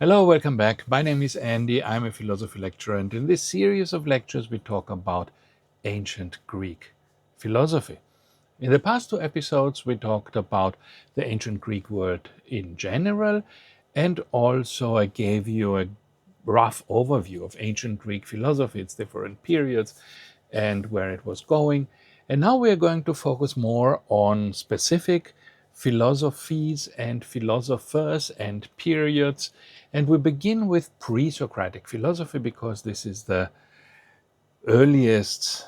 Hello, welcome back. My name is Andy. I'm a philosophy lecturer, and in this series of lectures, we talk about ancient Greek philosophy. In the past two episodes, we talked about the ancient Greek world in general, and also I gave you a rough overview of ancient Greek philosophy, its different periods, and where it was going. And now we are going to focus more on specific philosophies and philosophers and periods. And we begin with pre-Socratic philosophy because this is the earliest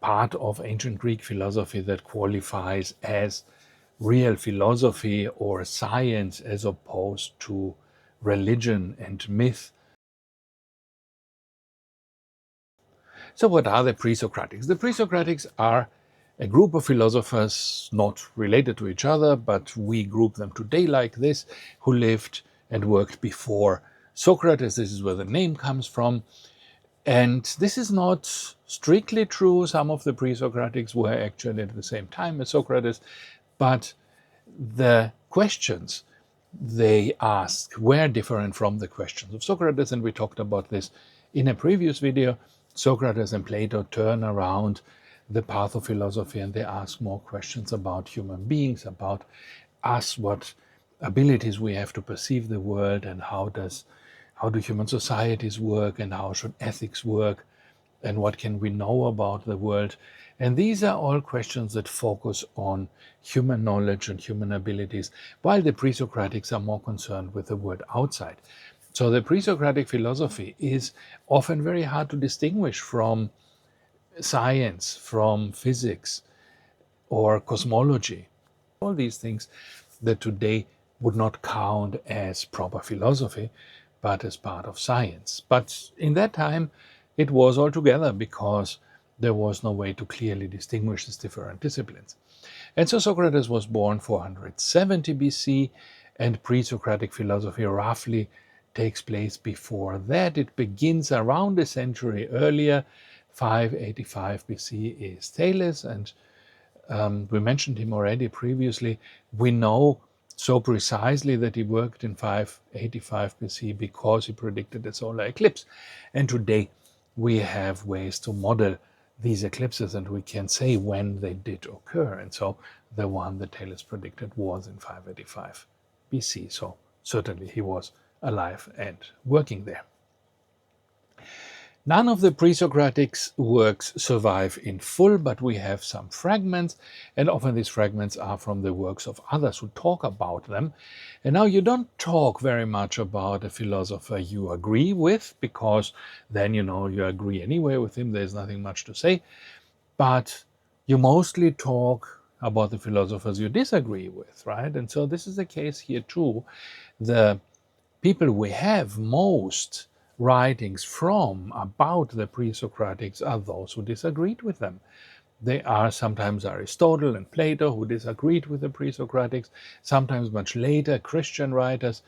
part of ancient Greek philosophy that qualifies as real philosophy or science as opposed to religion and myth. So, what are the Presocratics? The Presocratics are a group of philosophers not related to each other, but we group them today like this, who lived and worked before Socrates. This is where the name comes from. And this is not strictly true. Some of the Presocratics were actually at the same time as Socrates, but the questions they asked were different from the questions of Socrates, and we talked about this in a previous video. Socrates and Plato turn around the path of philosophy and they ask more questions about human beings, about us, what abilities we have to perceive the world, and how do human societies work, and how should ethics work, and what can we know about the world. And these are all questions that focus on human knowledge and human abilities, while the Presocratics are more concerned with the world outside. So the Presocratic philosophy is often very hard to distinguish from science, from physics, or cosmology. All these things that today would not count as proper philosophy, but as part of science. But in that time, it was altogether because there was no way to clearly distinguish these different disciplines. And so Socrates was born 470 BC, and pre-Socratic philosophy roughly takes place before that. It begins around a century earlier. 585 BC is Thales, and we mentioned him already previously. We know so precisely that he worked in 585 BC because he predicted a solar eclipse. And today we have ways to model these eclipses and we can say when they did occur. And so the one that Thales predicted was in 585 BC. So certainly he was alive and working there. None of the Presocratics works survive in full, but we have some fragments, and often these fragments are from the works of others who talk about them. And now you don't talk very much about a philosopher you agree with, because then you agree anyway with him, there's nothing much to say. But you mostly talk about the philosophers you disagree with, right? And so this is the case here too. The people we have most writings from about the Presocratics are those who disagreed with them. They are sometimes Aristotle and Plato who disagreed with the Presocratics, sometimes much later Christian writers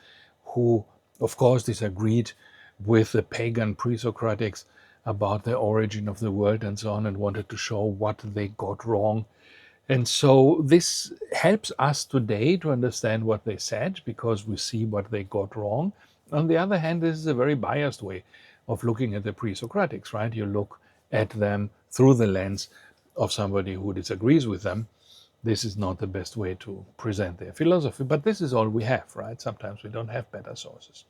who, of course, disagreed with the pagan Presocratics about the origin of the world and so on, and wanted to show what they got wrong. And so this helps us today to understand what they said, because we see what they got wrong. On the other hand, this is a very biased way of looking at the Presocratics, right? You look at them through the lens of somebody who disagrees with them. This is not the best way to present their philosophy, but this is all we have, right? Sometimes we don't have better sources.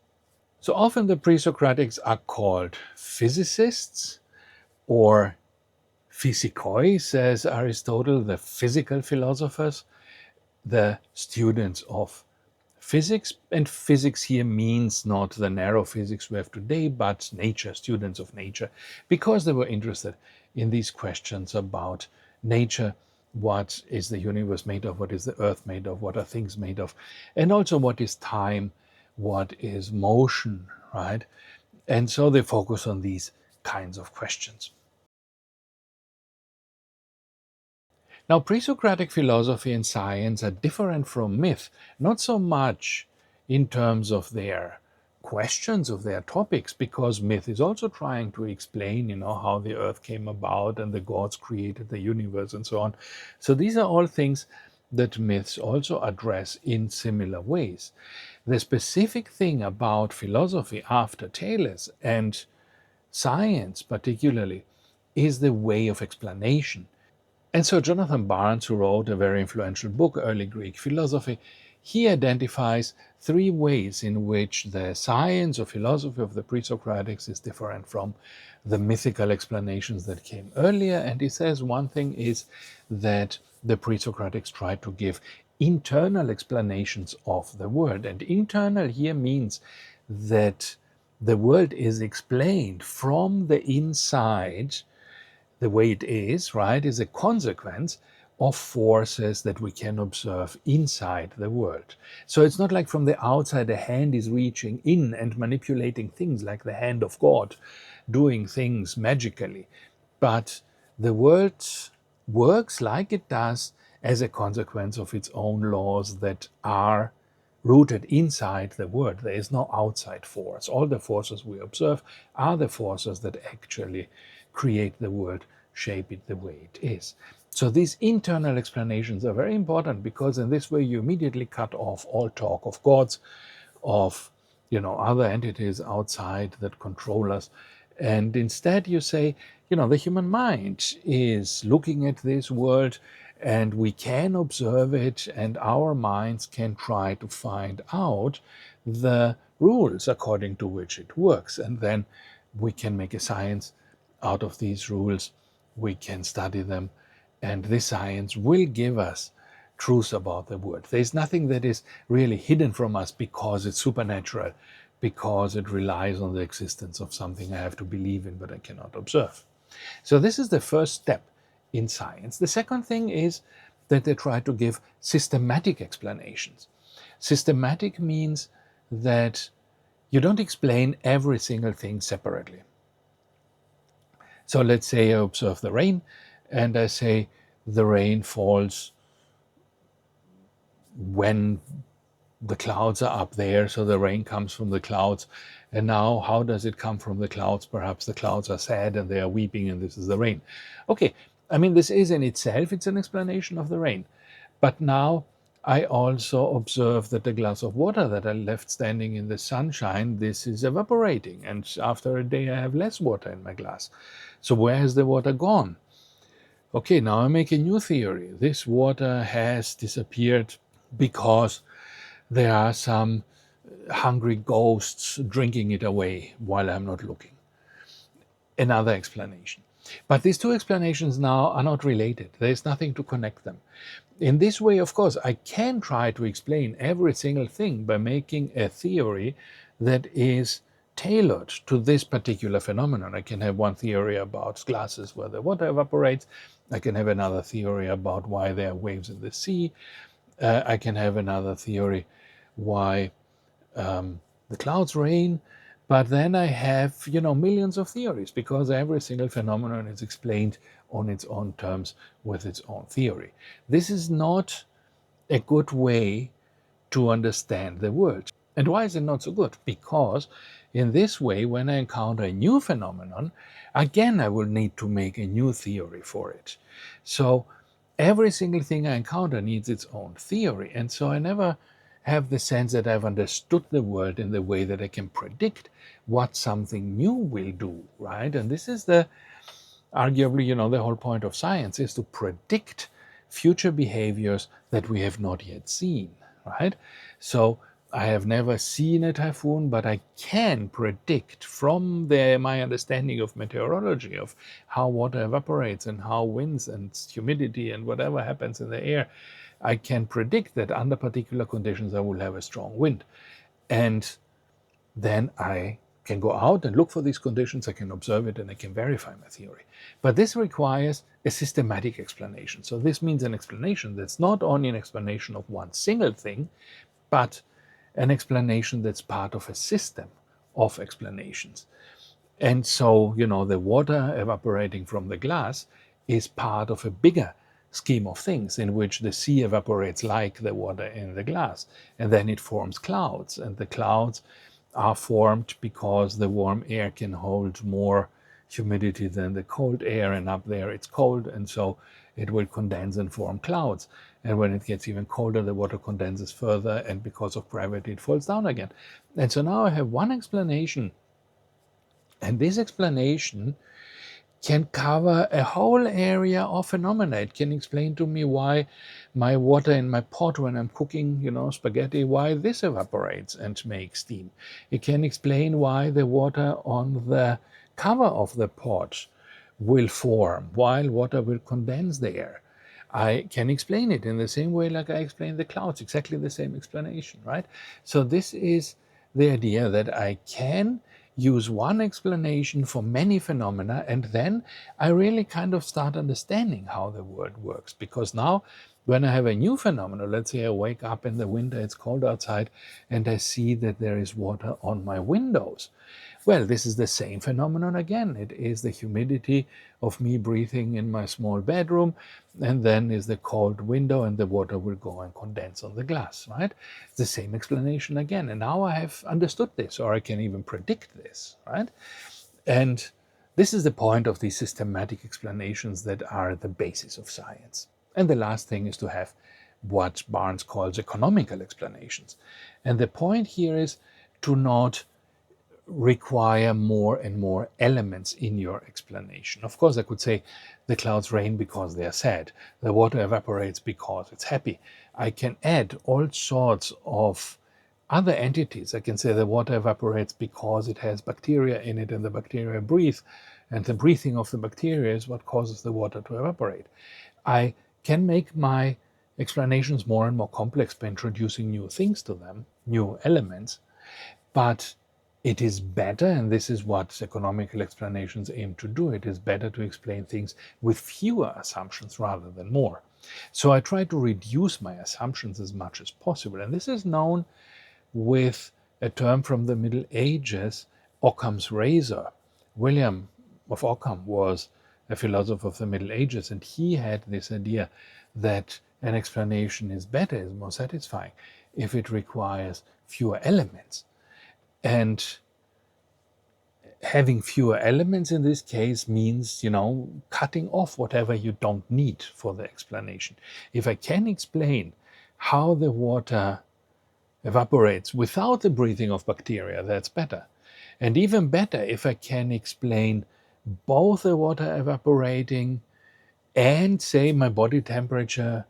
So often the Presocratics are called physicists, or physikoi, says Aristotle, the physical philosophers, the students of physics. And physics here means not the narrow physics we have today, but nature, students of nature, because they were interested in these questions about nature. What is the universe made of? What is the earth made of? What are things made of? And also, what is time? What is motion, right? And so they focus on these kinds of questions. Now, pre-Socratic philosophy and science are different from myth, not so much in terms of their questions of their topics, because myth is also trying to explain, how the earth came about and the gods created the universe and so on. So these are all things that myths also address in similar ways. The specific thing about philosophy after Thales and science particularly is the way of explanation. And so Jonathan Barnes, who wrote a very influential book, Early Greek Philosophy, he identifies three ways in which the science or philosophy of the Presocratics is different from the mythical explanations that came earlier. And he says one thing is that the Presocratics try to give internal explanations of the world. And internal here means that the world is explained from the inside the way it is, right, is a consequence of forces that we can observe inside the world. So it's not like from the outside a hand is reaching in and manipulating things like the hand of God, doing things magically. But the world works like it does as a consequence of its own laws that are rooted inside the world. There is no outside force. All the forces we observe are the forces that actually create the world, shape it the way it is. So these internal explanations are very important, because in this way you immediately cut off all talk of gods, of other entities outside that control us. And instead you say, the human mind is looking at this world and we can observe it, and our minds can try to find out the rules according to which it works. And then we can make a science out of these rules. We can study them, and this science will give us truth about the world. There's nothing that is really hidden from us because it's supernatural, because it relies on the existence of something I have to believe in but I cannot observe. So this is the first step in science. The second thing is that they try to give systematic explanations. Systematic means that you don't explain every single thing separately. So let's say I observe the rain, and I say the rain falls when the clouds are up there, so the rain comes from the clouds. And now, how does it come from the clouds? Perhaps the clouds are sad and they are weeping, and this is the rain. Okay, I mean, this is in itself, it's an explanation of the rain. But now I also observe that the glass of water that I left standing in the sunshine, this is evaporating. And after a day, I have less water in my glass. So where has the water gone? Okay, now I make a new theory. This water has disappeared because there are some hungry ghosts drinking it away while I'm not looking. Another explanation. But these two explanations now are not related. There's nothing to connect them. In this way, of course, I can try to explain every single thing by making a theory that is tailored to this particular phenomenon. I can have one theory about glasses where the water evaporates. I can have another theory about why there are waves in the sea. I can have another theory why the clouds rain. But then I have, millions of theories, because every single phenomenon is explained on its own terms with its own theory. This is not a good way to understand the world. And why is it not so good? Because in this way, when I encounter a new phenomenon, again, I will need to make a new theory for it. So every single thing I encounter needs its own theory. And so I never have the sense that I've understood the world in the way that I can predict what something new will do, right? And this is arguably, the whole point of science is to predict future behaviors that we have not yet seen, right? So I have never seen a typhoon, but I can predict from my understanding of meteorology, of how water evaporates and how winds and humidity and whatever happens in the air, I can predict that under particular conditions I will have a strong wind. And then I can go out and look for these conditions, I can observe it, and I can verify my theory. But this requires a systematic explanation. So this means an explanation that's not only an explanation of one single thing, but an explanation that's part of a system of explanations. And so, the water evaporating from the glass is part of a bigger scheme of things in which the sea evaporates like the water in the glass, and then it forms clouds, and the clouds are formed because the warm air can hold more humidity than the cold air, and up there it's cold, and so it will condense and form clouds. And when it gets even colder, the water condenses further, and because of gravity, it falls down again. And so now I have one explanation, and this explanation can cover a whole area of phenomena. It can explain to me why my water in my pot when I'm cooking, spaghetti, why this evaporates and makes steam. It can explain why the water on the cover of the pot will form while water will condense there. I can explain it in the same way like I explain the clouds, exactly the same explanation, right? So this is the idea that I can use one explanation for many phenomena, and then I really kind of start understanding how the world works. Because now, when I have a new phenomenon, let's say I wake up in the winter, it's cold outside, and I see that there is water on my windows. Well, this is the same phenomenon again. It is the humidity of me breathing in my small bedroom, and then is the cold window, and the water will go and condense on the glass, right? It's the same explanation again. And now I have understood this, or I can even predict this, right? And this is the point of these systematic explanations that are the basis of science. And the last thing is to have what Barnes calls economical explanations. And the point here is to not require more and more elements in your explanation. Of course, I could say the clouds rain because they are sad, the water evaporates because it's happy. I can add all sorts of other entities. I can say the water evaporates because it has bacteria in it and the bacteria breathe, and the breathing of the bacteria is what causes the water to evaporate. I can make my explanations more and more complex by introducing new things to them, new elements, but it is better, and this is what economical explanations aim to do, it is better to explain things with fewer assumptions rather than more. So I try to reduce my assumptions as much as possible, and this is known with a term from the Middle Ages, Occam's razor. William of Occam was a philosopher of the Middle Ages, and he had this idea that an explanation is better, is more satisfying, if it requires fewer elements. And having fewer elements in this case means, cutting off whatever you don't need for the explanation. If I can explain how the water evaporates without the breathing of bacteria, that's better. And even better if I can explain both the water evaporating and, say, my body temperature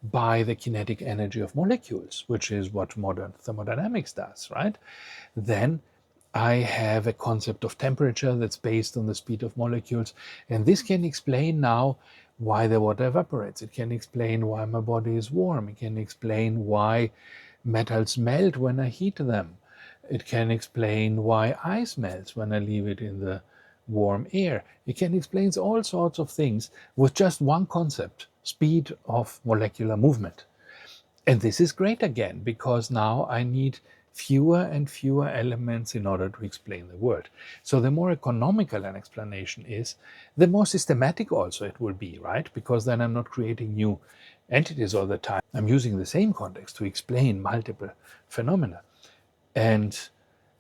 by the kinetic energy of molecules, which is what modern thermodynamics does, right? Then I have a concept of temperature that's based on the speed of molecules, and this can explain now why the water evaporates. It can explain why my body is warm. It can explain why metals melt when I heat them. It can explain why ice melts when I leave it in the warm air. It can explain all sorts of things with just one concept: speed of molecular movement. And this is great again, because now I need fewer and fewer elements in order to explain the world. So the more economical an explanation is, the more systematic also it will be, right? Because then I'm not creating new entities all the time. I'm using the same context to explain multiple phenomena. And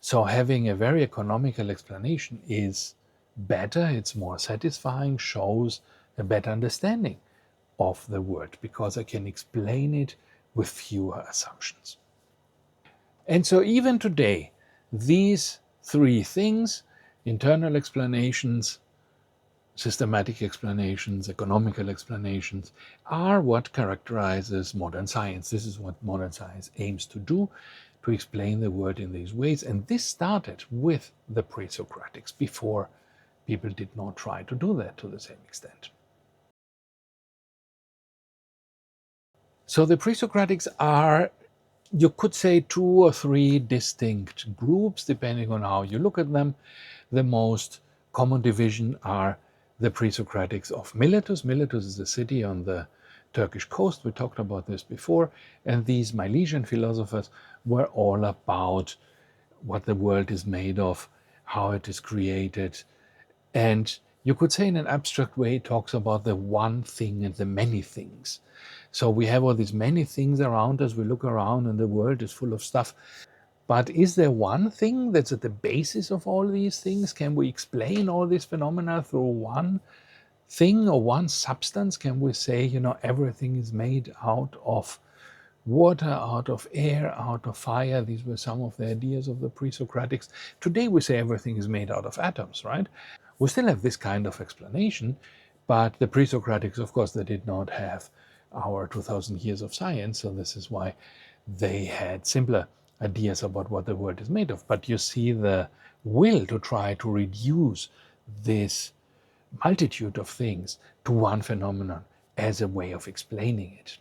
so having a very economical explanation is better, it's more satisfying, shows a better understanding of the world, because I can explain it with fewer assumptions. And so even today, these three things, internal explanations, systematic explanations, economical explanations, are what characterizes modern science. This is what modern science aims to do, to explain the world in these ways. And this started with the Presocratics. Before, people did not try to do that to the same extent. So the Presocratics are, you could say, two or three distinct groups, depending on how you look at them. The most common division are the Presocratics of Miletus. Miletus is a city on the Turkish coast. We talked about this before. And these Milesian philosophers were all about what the world is made of, how it is created. And you could say in an abstract way, it talks about the one thing and the many things. So we have all these many things around us. We look around and the world is full of stuff. But is there one thing that's at the basis of all these things? Can we explain all these phenomena through one thing or one substance can we say, everything is made out of water, out of air, out of fire. These were some of the ideas of the Presocratics. Today we say everything is made out of atoms, right? We still have this kind of explanation, but the Presocratics, of course, they did not have our 2000 years of science, so this is why they had simpler ideas about what the world is made of. But you see the will to try to reduce this multitude of things to one phenomenon as a way of explaining it.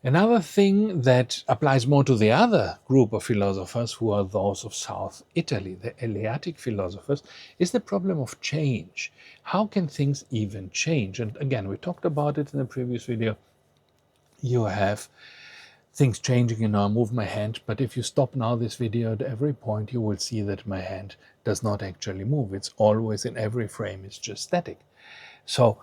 Another thing that applies more to the other group of philosophers, who are those of South Italy, the Eleatic philosophers, is the problem of change. How can things even change? And again, we talked about it in the previous video. You have things changing, I move my hand, but if you stop now this video at every point, you will see that my hand does not actually move. It's always in every frame, it's just static. So,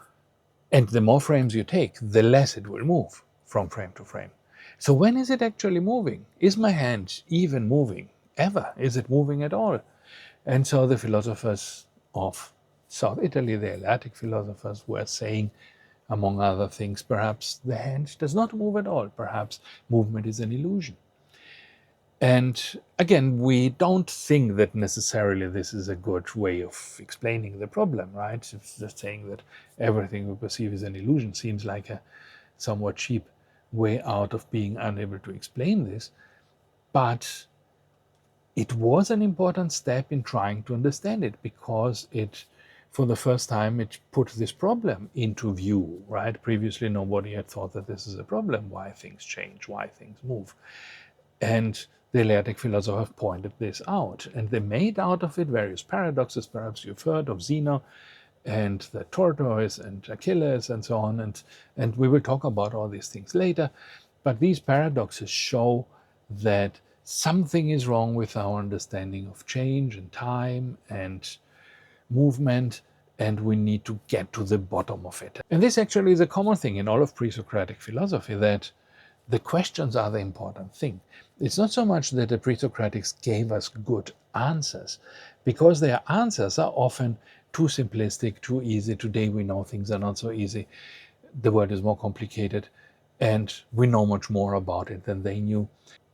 and the more frames you take, the less it will move from frame to frame. So when is it actually moving? Is my hand even moving? Ever? Is it moving at all? And so the philosophers of South Italy, the Eleatic philosophers, were saying, among other things, perhaps the hand does not move at all. Perhaps movement is an illusion. And again, we don't think that necessarily this is a good way of explaining the problem, right? It's just saying that everything we perceive is an illusion seems like a somewhat cheap way out of being unable to explain this. But it was an important step in trying to understand it, because it, for the first time, it put this problem into view, right? Previously, nobody had thought that this is a problem, why things change, why things move. And the Eleatic philosophers pointed this out, and they made out of it various paradoxes. Perhaps you've heard of Zeno and the tortoise and Achilles and so on, and we will talk about all these things later. But these paradoxes show that something is wrong with our understanding of change and time and movement, and we need to get to the bottom of it. And this actually is a common thing in all of pre-Socratic philosophy, that the questions are the important thing. It's not so much that the Presocratics gave us good answers, because their answers are often too simplistic, too easy. Today we know things are not so easy. The world is more complicated, and we know much more about it than they knew.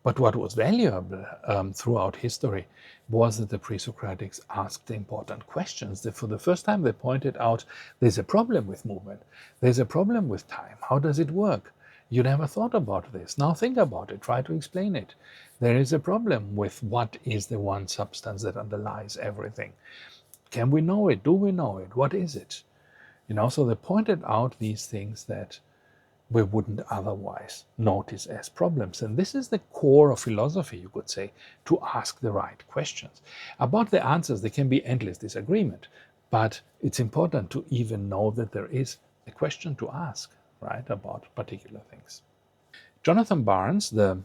But what was valuable throughout history was that the Presocratics asked the important questions. That for the first time they pointed out there's a problem with movement, there's a problem with time. How does it work? You never thought about this. Now think about it. Try to explain it. There is a problem with what is the one substance that underlies everything. Can we know it? Do we know it? What is it? So they pointed out these things that we wouldn't otherwise notice as problems. And this is the core of philosophy, you could say, to ask the right questions. About the answers, there can be endless disagreement, but it's important to even know that there is a question to ask, right, about particular things. Jonathan Barnes, the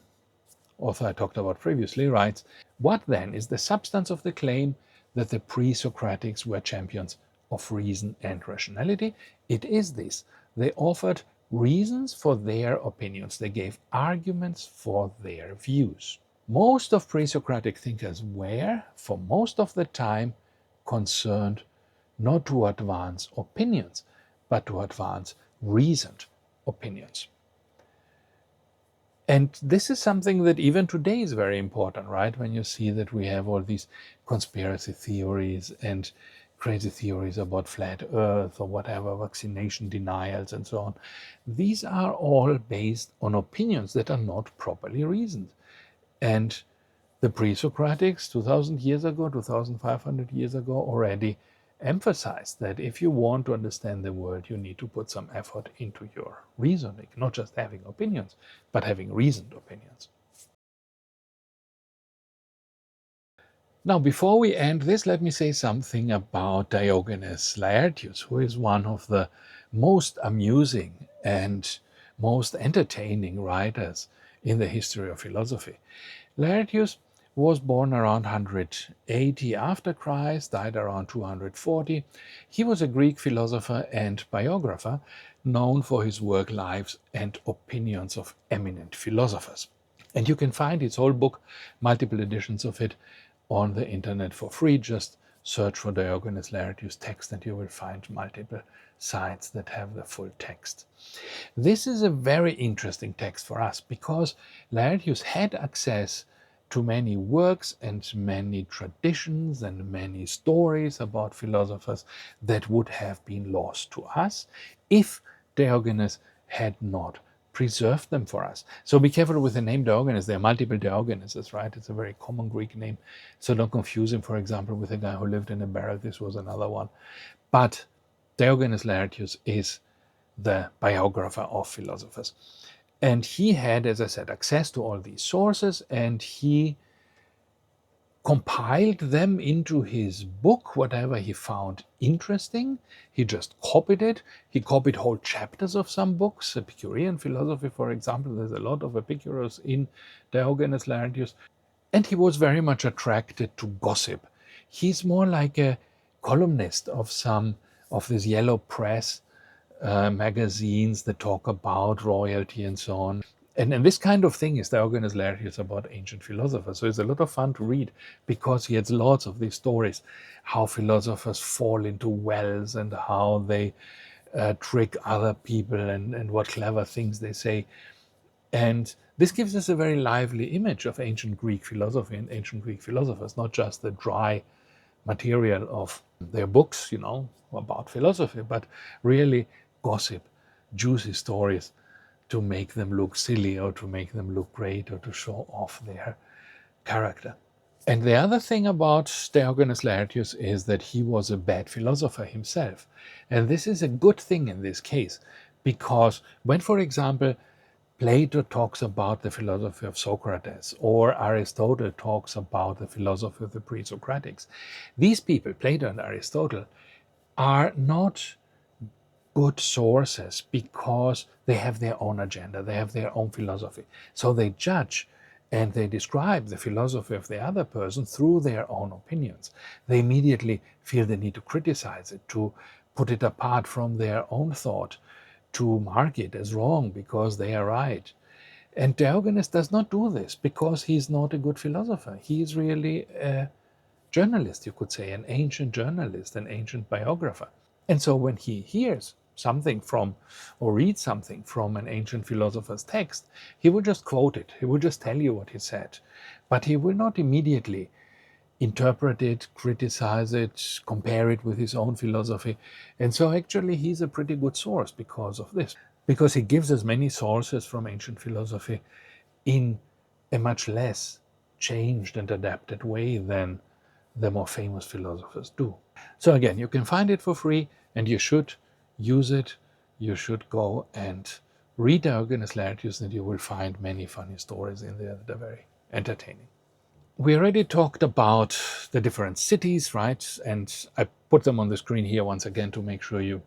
author I talked about previously, writes, "What then is the substance of the claim that the pre-Socratics were champions of reason and rationality? It is this: they offered reasons for their opinions. They gave arguments for their views." Most of pre-Socratic thinkers were, for most of the time, concerned not to advance opinions, but to advance reasoned opinions. And this is something that even today is very important, right? When you see that we have all these conspiracy theories and crazy theories about flat earth or whatever, vaccination denials and so on. These are all based on opinions that are not properly reasoned. And the pre-Socratics 2000 years ago, 2500 years ago already emphasized that if you want to understand the world, you need to put some effort into your reasoning, not just having opinions, but having reasoned opinions. Now, before we end this, let me say something about Diogenes Laertius, who is one of the most amusing and most entertaining writers in the history of philosophy. Laertius was born around 180 after Christ, died around 240. He was a Greek philosopher and biographer, known for his work, Lives and Opinions of Eminent Philosophers. And you can find his whole book, multiple editions of it, on the internet for free. Just search for Diogenes Laertius text and you will find multiple sites that have the full text. This is a very interesting text for us because Laertius had access to many works and many traditions and many stories about philosophers that would have been lost to us if Diogenes had not preserved them for us. So be careful with the name Diogenes. There are multiple Diogeneses, right? It's a very common Greek name. So don't confuse him, for example, with a guy who lived in a barrel. This was another one. But Diogenes Laertius is the biographer of philosophers. And he had, as I said, access to all these sources, and he compiled them into his book, whatever he found interesting. He just copied it. He copied whole chapters of some books, Epicurean philosophy, for example. There's a lot of Epicurus in Diogenes Laertius. And he was very much attracted to gossip. He's more like a columnist of some of this yellow press magazines that talk about royalty and so on. And this kind of thing is Diogenes Laertius about ancient philosophers. So it's a lot of fun to read because he has lots of these stories, how philosophers fall into wells and how they trick other people and what clever things they say. And this gives us a very lively image of ancient Greek philosophy and ancient Greek philosophers, not just the dry material of their books, about philosophy, but really gossip, juicy stories to make them look silly or to make them look great or to show off their character. And the other thing about Diogenes Laertius is that he was a bad philosopher himself. And this is a good thing in this case, because when, for example, Plato talks about the philosophy of Socrates or Aristotle talks about the philosophy of the Presocratics, these people, Plato and Aristotle, are not good sources because they have their own agenda, they have their own philosophy. So they judge and they describe the philosophy of the other person through their own opinions. They immediately feel the need to criticize it, to put it apart from their own thought, to mark it as wrong because they are right. And Diogenes does not do this because he's not a good philosopher. He is really a journalist, you could say, an ancient journalist, an ancient biographer. And so when he hears something from or reads something from an ancient philosopher's text, he will just quote it. He will just tell you what he said. But he will not immediately interpret it, criticize it, compare it with his own philosophy. And so actually he's a pretty good source because of this, because he gives us many sources from ancient philosophy in a much less changed and adapted way than the more famous philosophers do. So again, you can find it for free and you should use it. You should go and read Diogenes Laertius and you will find many funny stories in there that are very entertaining. We already talked about the different cities, right? And I put them on the screen here once again to make sure you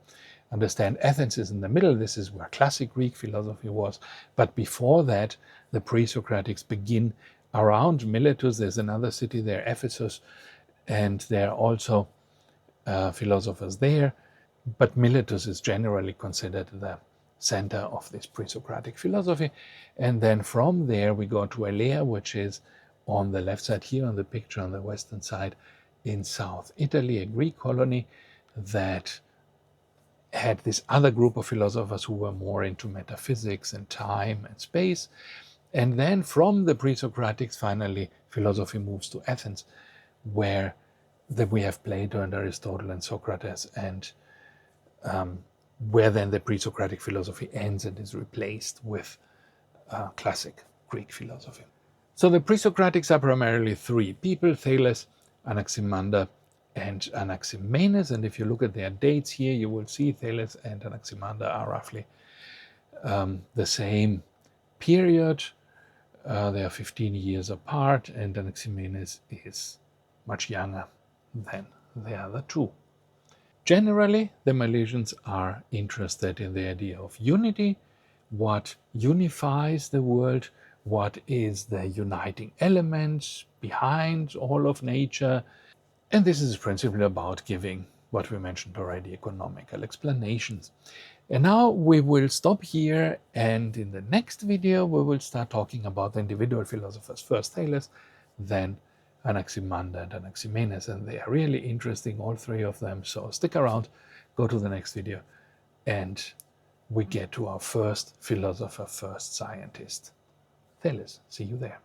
understand. Athens is in the middle. This is where classic Greek philosophy was. But before that, the Presocratics begin around Miletus. There's another city there, Ephesus, and there are also philosophers there. But Miletus is generally considered the center of this Presocratic philosophy. And then from there we go to Elea, which is on the left side here on the picture on the western side in South Italy, a Greek colony that had this other group of philosophers who were more into metaphysics and time and space. And then from the Presocratics, finally, philosophy moves to Athens, where we have Plato and Aristotle and Socrates, and where then the Presocratic philosophy ends and is replaced with classic Greek philosophy. So the Presocratics are primarily three people: Thales, Anaximander, and Anaximenes. And if you look at their dates here, you will see Thales and Anaximander are roughly the same period. They are 15 years apart, and Anaximenes is much younger than the other two. Generally, the Milesians are interested in the idea of unity, what unifies the world, what is the uniting element behind all of nature. And this is principally about giving what we mentioned already, economical explanations. And now we will stop here, and in the next video we will start talking about the individual philosophers. First Thales, then Anaximander and Anaximenes, and they are really interesting, all three of them. So stick around, go to the next video, and we get to our first philosopher, first scientist, Thales. See you there.